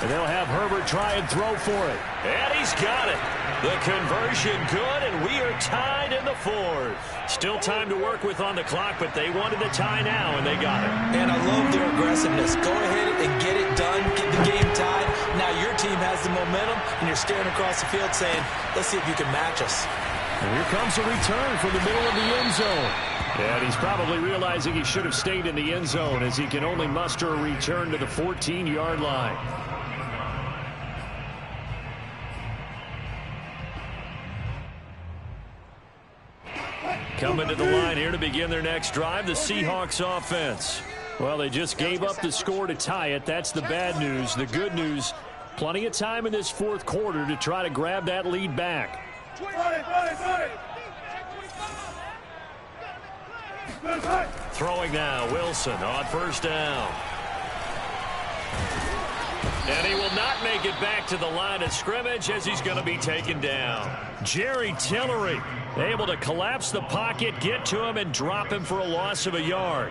And they'll have Herbert try and throw for it. And he's got it. The conversion good, and we are tied in the 4th. Still time to work with on the clock, but they wanted the tie now, and they got it. And I love their aggressiveness. Go ahead and get it done. Get the game tied. Now your team has the momentum, and you're staring across the field saying, let's see if you can match us. And here comes a return from the middle of the end zone. And he's probably realizing he should have stayed in the end zone as he can only muster a return to the 14-yard line. Coming to the line here to begin their next drive, the Seahawks offense. Well, they just gave up the score to tie it. That's the bad news. The good news, plenty of time in this 4th quarter to try to grab that lead back. Throwing now, Wilson on 1st down. And he will not make it back to the line of scrimmage as he's going to be taken down. Jerry Tillery able to collapse the pocket, get to him, and drop him for a loss of a yard.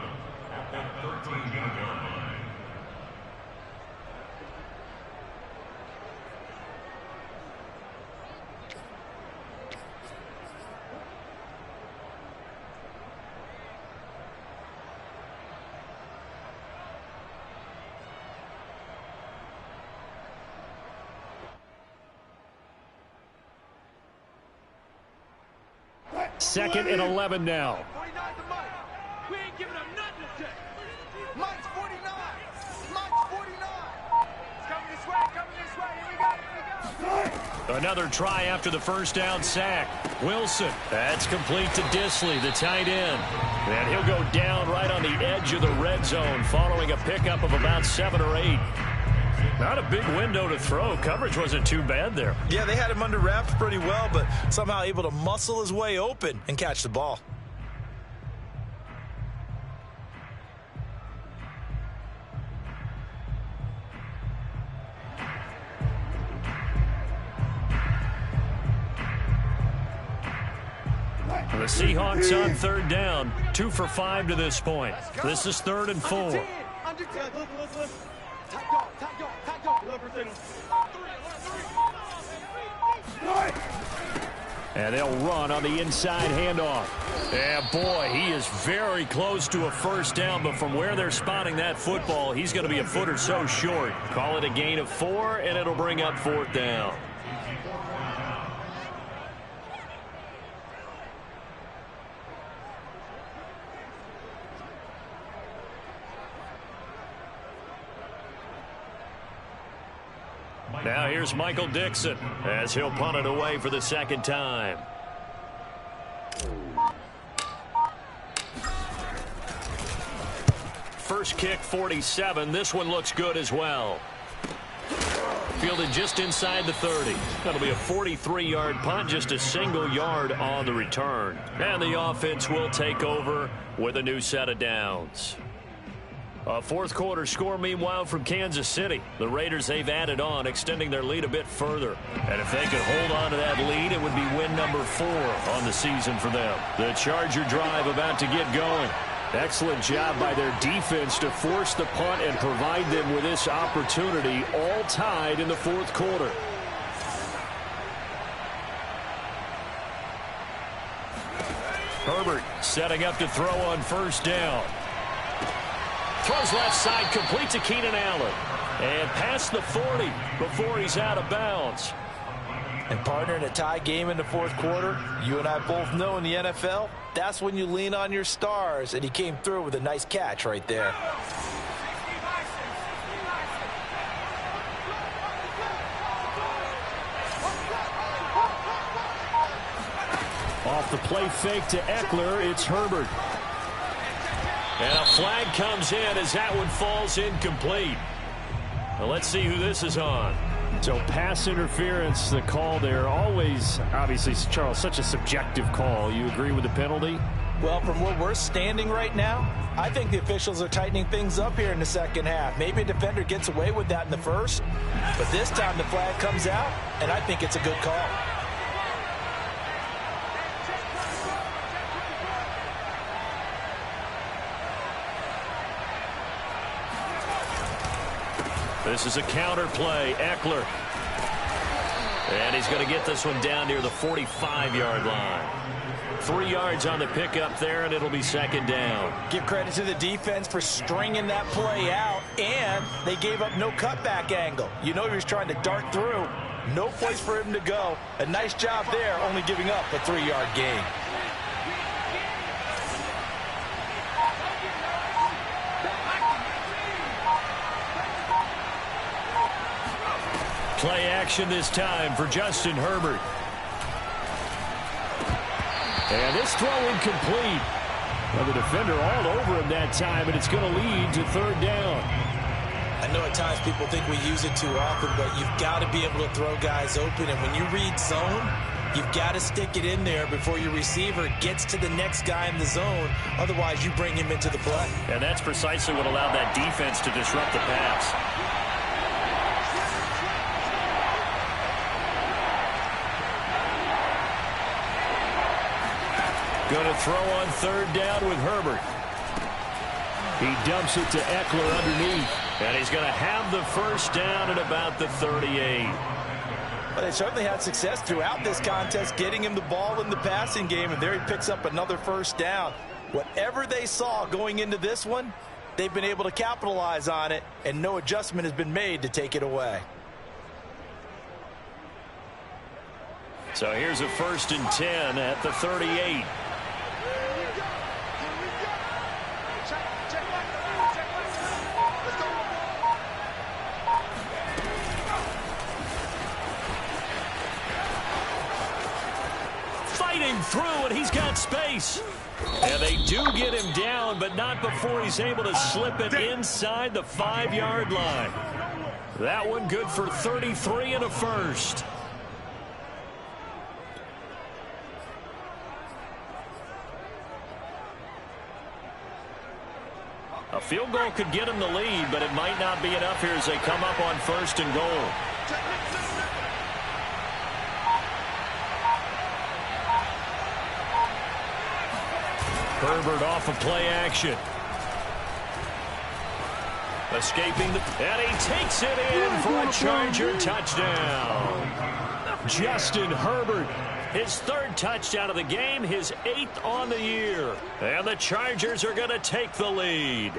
Second and 11 now. 49's the Mike. We ain't giving up nothing today. Mike's 49. Mike's 49. It's coming this way, Here we go, Another try after the 1st down sack. Wilson, that's complete to Disley, the tight end. And he'll go down right on the edge of the red zone following a pickup of about 7 or 8. Not a big window to throw. Coverage wasn't too bad there. Yeah, they had him under wraps pretty well, but somehow able to muscle his way open and catch the ball. The Seahawks on 3rd down. 2 for 5 to this point. This is 3rd and 4. Under 10. Tight dog. And they'll run on the inside handoff. And boy, he is very close to a 1st down, but from where they're spotting that football, he's going to be a foot or so short. Call it a gain of 4, and it'll bring up 4th down. Now here's Michael Dixon as he'll punt it away for the 2nd time. First kick, 47. This one looks good as well. Fielded just inside the 30. That'll be a 43-yard punt, just a single yard on the return. And the offense will take over with a new set of downs. A 4th quarter score, meanwhile, from Kansas City. The Raiders, they've added on, extending their lead a bit further. And if they could hold on to that lead, it would be win number 4 on the season for them. The Charger drive about to get going. Excellent job by their defense to force the punt and provide them with this opportunity, all tied in the 4th quarter. Herbert setting up to throw on 1st down. Throws left side, complete to Keenan Allen. And past the 40 before he's out of bounds. And partner, in a tie game in the 4th quarter, you and I both know in the NFL, that's when you lean on your stars. And he came through with a nice catch right there. Off the play fake to Eckler, it's Herbert. And a flag comes in as that one falls incomplete. Well, let's see who this is on. So pass interference, the call there. Always, obviously, Charles, such a subjective call. You agree with the penalty? Well, from where we're standing right now, I think the officials are tightening things up here in the second half. Maybe a defender gets away with that in the first, but this time the flag comes out, and I think it's a good call. This is a counter play. Eckler. And he's going to get this one down near the 45-yard line. 3 yards on the pickup there, and it'll be second down. Give credit to the defense for stringing that play out, and they gave up no cutback angle. You know he was trying to dart through. No place for him to go. A nice job there, only giving up a 3-yard gain. Play action this time for Justin Herbert. And this throw incomplete. Well, the defender all over him that time, and it's going to lead to third down. I know at times people think we use it too often, but you've got to be able to throw guys open. And when you read zone, you've got to stick it in there before your receiver gets to the next guy in the zone. Otherwise, you bring him into the play. And that's precisely what allowed that defense to disrupt the pass. Going to throw on third down with Herbert. He dumps it to Eckler underneath. And he's going to have the first down at about the 38. But they certainly had success throughout this contest, getting him the ball in the passing game, and there he picks up another first down. Whatever they saw going into this one, they've been able to capitalize on it, and no adjustment has been made to take it away. So here's a 1st and 10 at the 38. Through, and he's got space. And they do get him down, but not before he's able to slip it inside the 5-yard line. That one good for 33 and a first. A field goal could get him the lead, but it might not be enough here as they come up on 1st and goal. Herbert off of play action. Escaping and he takes it in for a Charger touchdown. Justin Herbert, his 3rd touchdown of the game, his 8th on the year. And the Chargers are going to take the lead.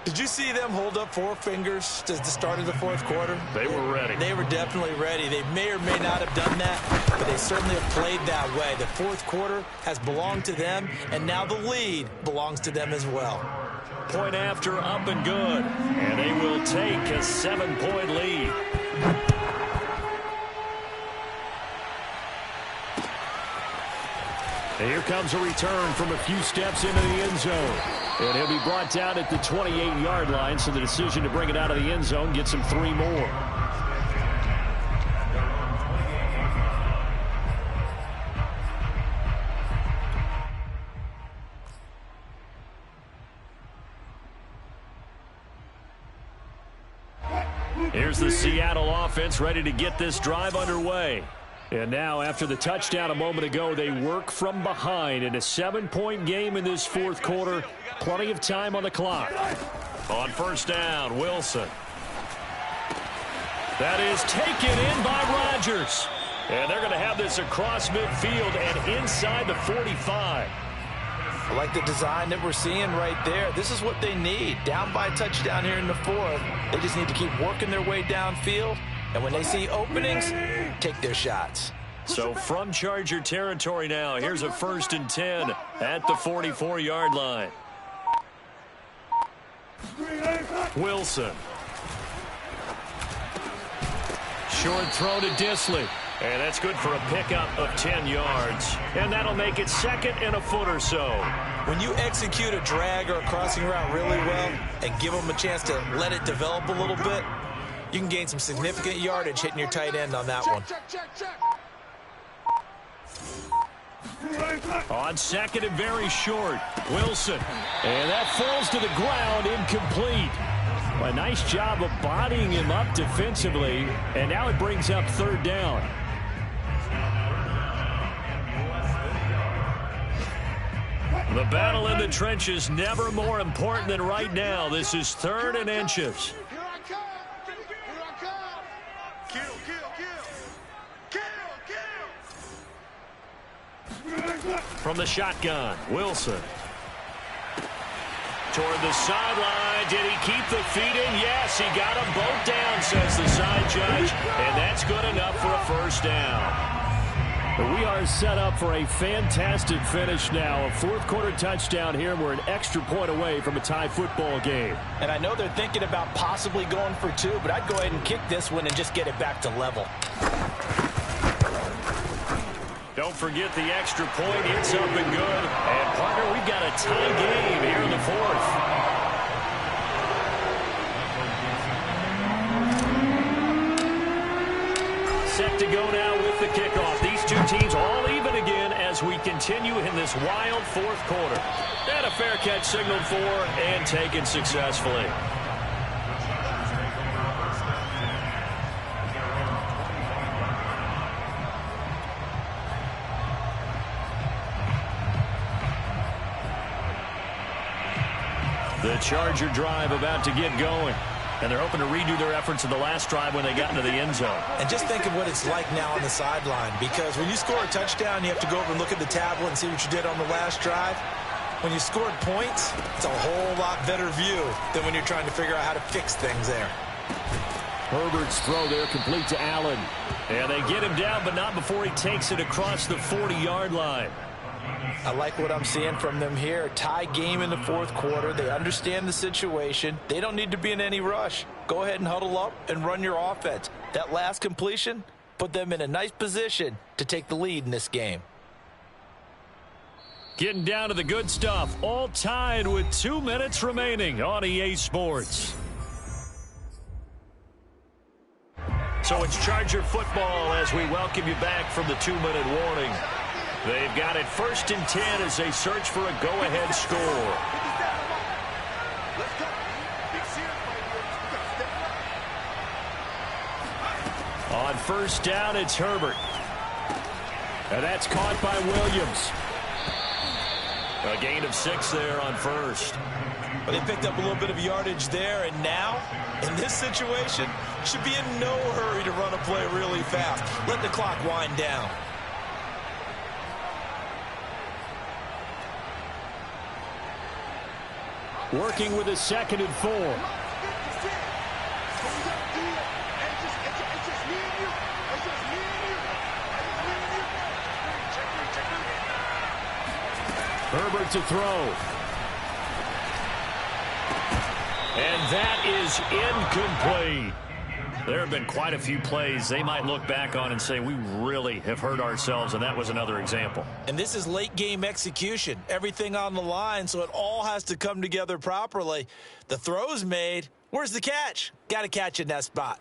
Did you see them hold up 4 fingers at the start of the 4th quarter? They were ready. They were definitely ready. They may or may not have done that, but they certainly have played that way. The 4th quarter has belonged to them, and now the lead belongs to them as well. Point after, up and good. And they will take a 7-point lead. And here comes a return from a few steps into the end zone. And he'll be brought down at the 28-yard line, so the decision to bring it out of the end zone gets him 3 more. Here's the Seattle offense ready to get this drive underway. And now, after the touchdown a moment ago, they work from behind in a 7-point game in this 4th quarter. Plenty of time on the clock. On 1st down, Wilson. That is taken in by Rodgers. And they're going to have this across midfield and inside the 45. I like the design that we're seeing right there. This is what they need. Down by a touchdown here in the 4th. They just need to keep working their way downfield. And when they see openings, take their shots. So from Charger territory now, here's a 1st and 10 at the 44-yard line. Wilson. Short throw to Disley. And that's good for a pickup of 10 yards. And that'll make it 2nd and a foot or so. When you execute a drag or a crossing route really well and give them a chance to let it develop a little bit, you can gain some significant yardage hitting your tight end on that one. On 2nd and very short, Wilson. And that falls to the ground, incomplete. A nice job of bodying him up defensively, and now it brings up 3rd down. The battle in the trenches never more important than right now. This is 3rd and inches. Here I come! Here I come! Kill, kill, kill! Kill, kill! From the shotgun, Wilson. Toward the sideline. Did he keep the feet in? Yes, he got them both down, says the side judge. And that's good enough for a 1st down. We are set up for a fantastic finish now. A 4th quarter touchdown here. We're an extra point away from a tie football game. And I know they're thinking about possibly going for 2, but I'd go ahead and kick this one and just get it back to level. Don't forget the extra point. It's up and good. And, partner, we've got a tie game here in the 4th. Set to go now with the kickoff. These two teams all even again as we continue in this wild 4th quarter. And a fair catch signaled for and taken successfully. The Charger drive about to get going. And they're hoping to redo their efforts in the last drive when they got into the end zone. And just think of what it's like now on the sideline, because when you score a touchdown, you have to go over and look at the tablet and see what you did on the last drive. When you scored points, it's a whole lot better view than when you're trying to figure out how to fix things there. Herbert's throw there complete to Allen. And they get him down, but not before he takes it across the 40-yard line. I like what I'm seeing from them here. Tie game in the 4th quarter. They understand the situation. They don't need to be in any rush. Go ahead and huddle up and run your offense. That last completion put them in a nice position to take the lead in this game. Getting down to the good stuff. All tied with 2 minutes remaining on EA Sports. So it's Charger football as we welcome you back from the 2-minute warning. They've got it 1st and 10 as they search for a go-ahead score. On 1st down, it's Herbert. And that's caught by Williams. A gain of 6 there on 1st. But they picked up a little bit of yardage there, and now, in this situation, should be in no hurry to run a play really fast. Let the clock wind down. Working with a 2nd and 4. Herbert to throw. And that is incomplete. There have been quite a few plays they might look back on and say, we really have hurt ourselves, and that was another example. And this is late game execution. Everything on the line, so it all has to come together properly. The throw's made. Where's the catch? Got to catch in that spot.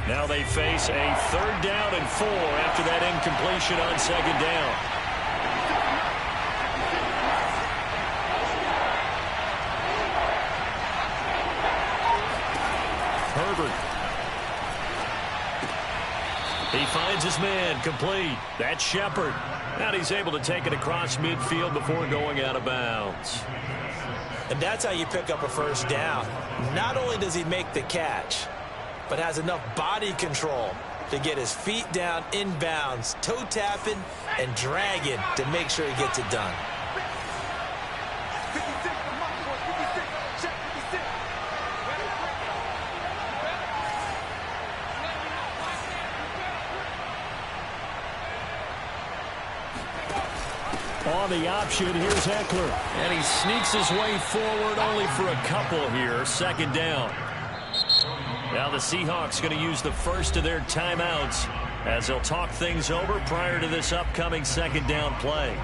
Now they face a 3rd down and 4 after that incompletion on 2nd down. Herbert. He finds his man, complete. That's Shepard. And he's able to take it across midfield before going out of bounds. And that's how you pick up a 1st down. Not only does he make the catch, but has enough body control to get his feet down inbounds, toe tapping and dragging to make sure he gets it done. On the option, here's Eckler. And he sneaks his way forward only for a couple here. Second down. Now the Seahawks going to use the first of their timeouts as they'll talk things over prior to this upcoming second down play.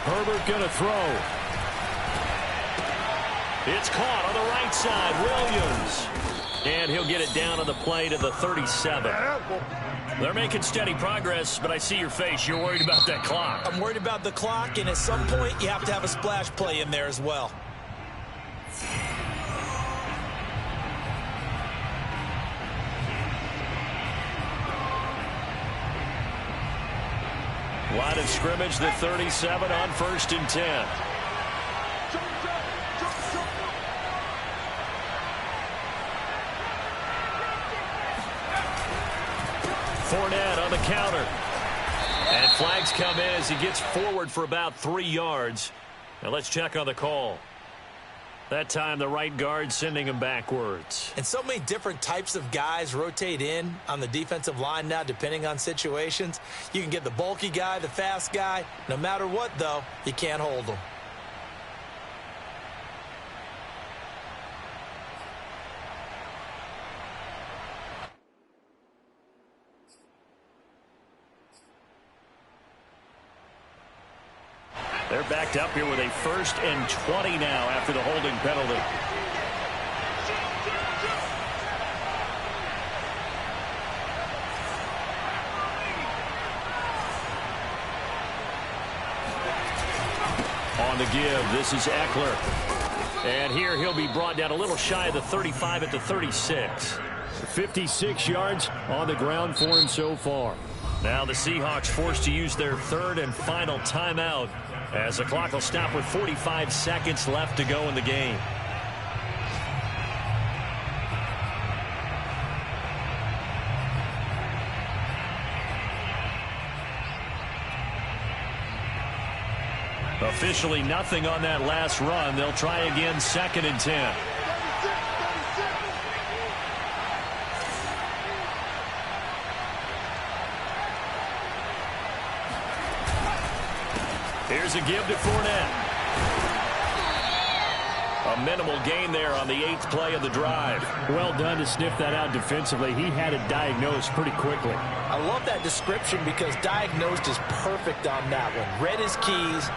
Herbert going to throw. It's caught on the right side. Williams. And he'll get it down on the play to the 37. They're making steady progress, but I see your face. You're worried about that clock. I'm worried about the clock, and at some point, you have to have a splash play in there as well. Line of scrimmage, the 37 on 1st and 10. Fournette on the counter. And flags come in as he gets forward for about 3 yards. Now let's check on the call. That time the right guard sending him backwards. And so many different types of guys rotate in on the defensive line now depending on situations. You can get the bulky guy, the fast guy. No matter what, though, you can't hold them. They're backed up here with a 1st and 20 now after the holding penalty. On the give, this is Eckler. And here he'll be brought down a little shy of the 35 at the 36. 56 yards on the ground for him so far. Now the Seahawks forced to use their 3rd and final timeout, as the clock will stop with 45 seconds left to go in the game. Officially nothing on that last run. They'll try again, 2nd and 10. Here's a give to Fournette. A minimal gain there on the 8th play of the drive. Well done to sniff that out defensively. He had it diagnosed pretty quickly. I love that description because diagnosed is perfect on that one. Read his keys,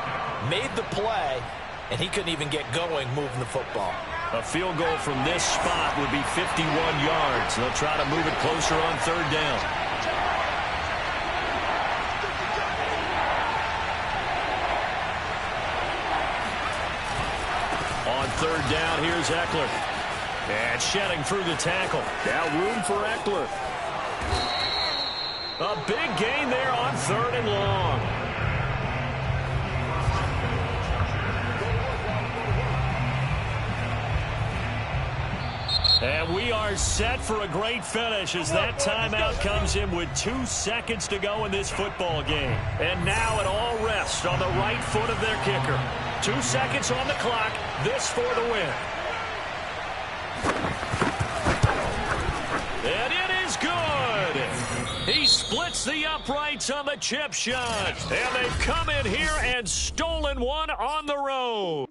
made the play, and he couldn't even get going moving the football. A field goal from this spot would be 51 yards. They'll try to move it closer on 3rd down. On 3rd down, here's Eckler. And shedding through the tackle. Now room for Eckler. A big gain there on 3rd and long. And we are set for a great finish as that timeout comes in with 2 seconds to go in this football game. And now it all rests on the right foot of their kicker. 2 seconds on the clock. This for the win. And it is good. He splits the uprights on the chip shot. And they've come in here and stolen one on the road.